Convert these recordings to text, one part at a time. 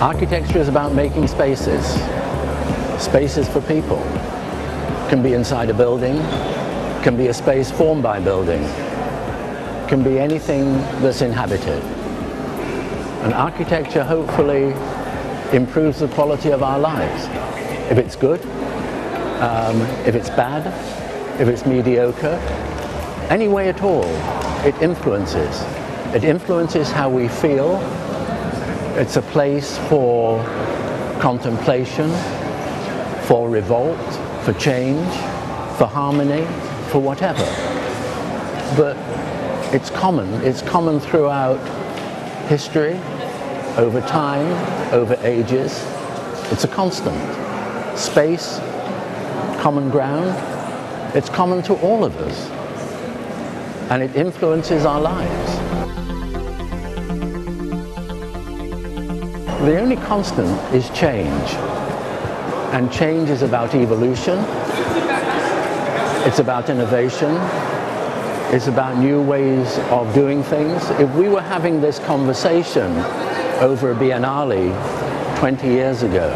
Architecture is about making spaces. Spaces for people. Can be inside a building, can be a space formed by a building, can be anything that's inhabited. And architecture hopefully improves the quality of our lives. If it's good, if it's bad, if it's mediocre, any way at all, it influences. It influences how we feel. It's a place for contemplation, for revolt, for change, for harmony, for whatever. But it's common throughout history, over time, over ages. It's a constant. Space, common ground, it's common to all of us. And it influences our lives. The only constant is change. And change is about evolution. It's about innovation. It's about new ways of doing things. If we were having this conversation over a Biennale 20 years ago,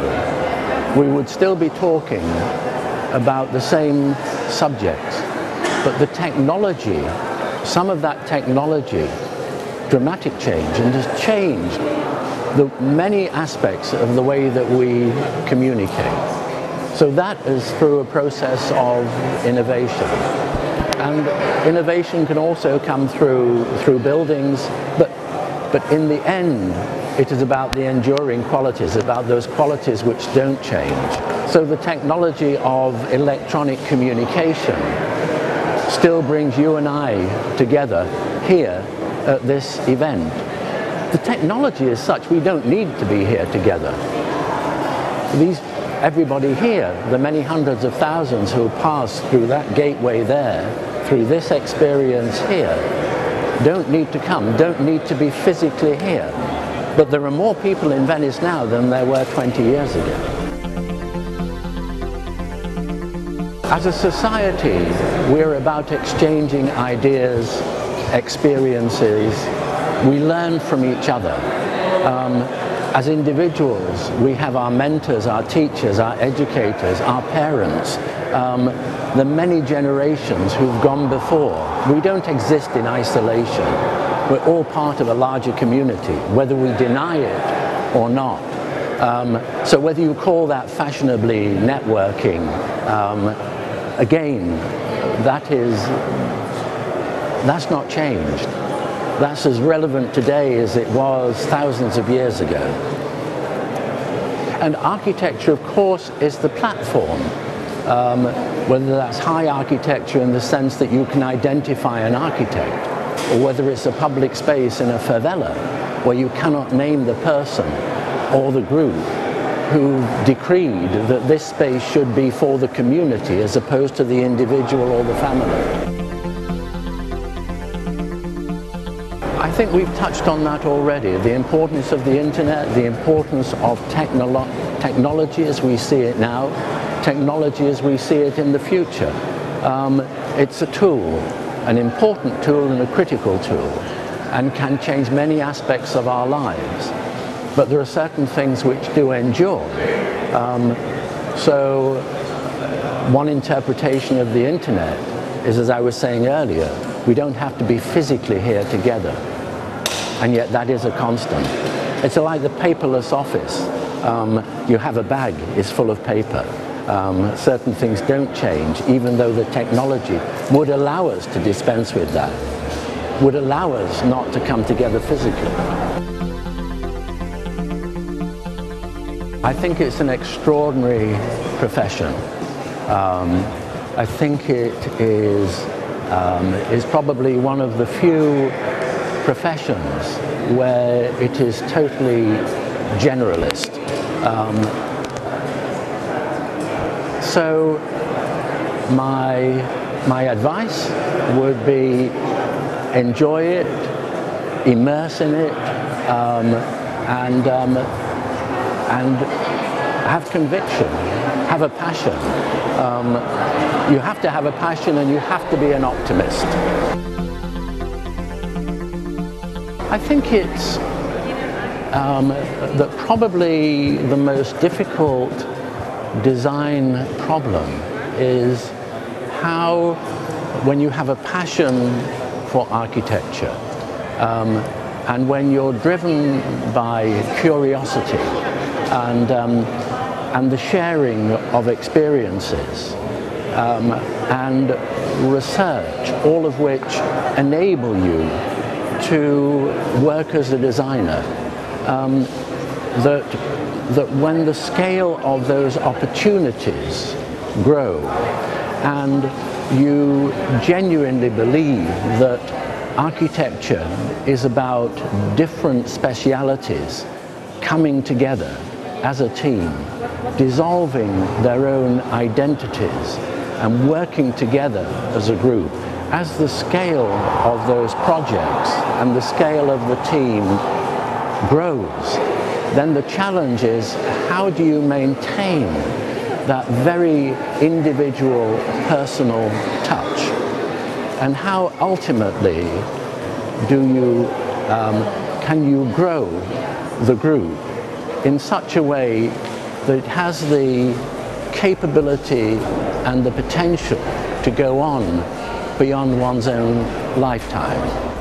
we would still be talking about the same subjects. But the technology, some of that technology, dramatic change, and has changed the many aspects of the way that we communicate. So that is through a process of innovation. And innovation can also come through buildings, but in the end, it is about the enduring qualities, about those qualities which don't change. So the technology of electronic communication still brings you and I together here at this event. The technology is such we don't need to be here together. Everybody here, the many hundreds of thousands who pass through that gateway there, through this experience here, don't need to come, don't need to be physically here. But there are more people in Venice now than there were 20 years ago. As a society, we're about exchanging ideas, experiences. We learn from each other. As individuals, we have our mentors, our teachers, our educators, our parents, the many generations who've gone before. We don't exist in isolation. We're all part of a larger community, whether we deny it or not. So whether you call that fashionably networking, again, that's not changed. That's as relevant today as it was thousands of years ago. And architecture, of course, is the platform. Whether that's high architecture in the sense that you can identify an architect, or whether it's a public space in a favela where you cannot name the person or the group who decreed that this space should be for the community as opposed to the individual or the family. I think we've touched on that already, the importance of the internet, the importance of technology as we see it now, technology as we see it in the future. It's a tool, an important tool and a critical tool, and can change many aspects of our lives. But there are certain things which do endure. So one interpretation of the internet is, as I was saying earlier, we don't have to be physically here together. And yet that is a constant. It's like the paperless office. You have a bag, it's full of paper. Certain things don't change, even though the technology would allow us to dispense with that, would allow us not to come together physically. I think it's an extraordinary profession. I think it is probably one of the few professions where it is totally generalist. So my advice would be enjoy it, immerse in it, and have conviction, have a passion. You have to have a passion and you have to be an optimist. I think it's that probably the most difficult design problem is how, when you have a passion for architecture, and when you're driven by curiosity and the sharing of experiences and research, all of which enable you to work as a designer, that when the scale of those opportunities grow and you genuinely believe that architecture is about different specialities coming together as a team, dissolving their own identities and working together as a group, as the scale of those projects and the scale of the team grows, then the challenge is, how do you maintain that very individual, personal touch? And how ultimately can you grow the group in such a way that it has the capability and the potential to go on beyond one's own lifetime?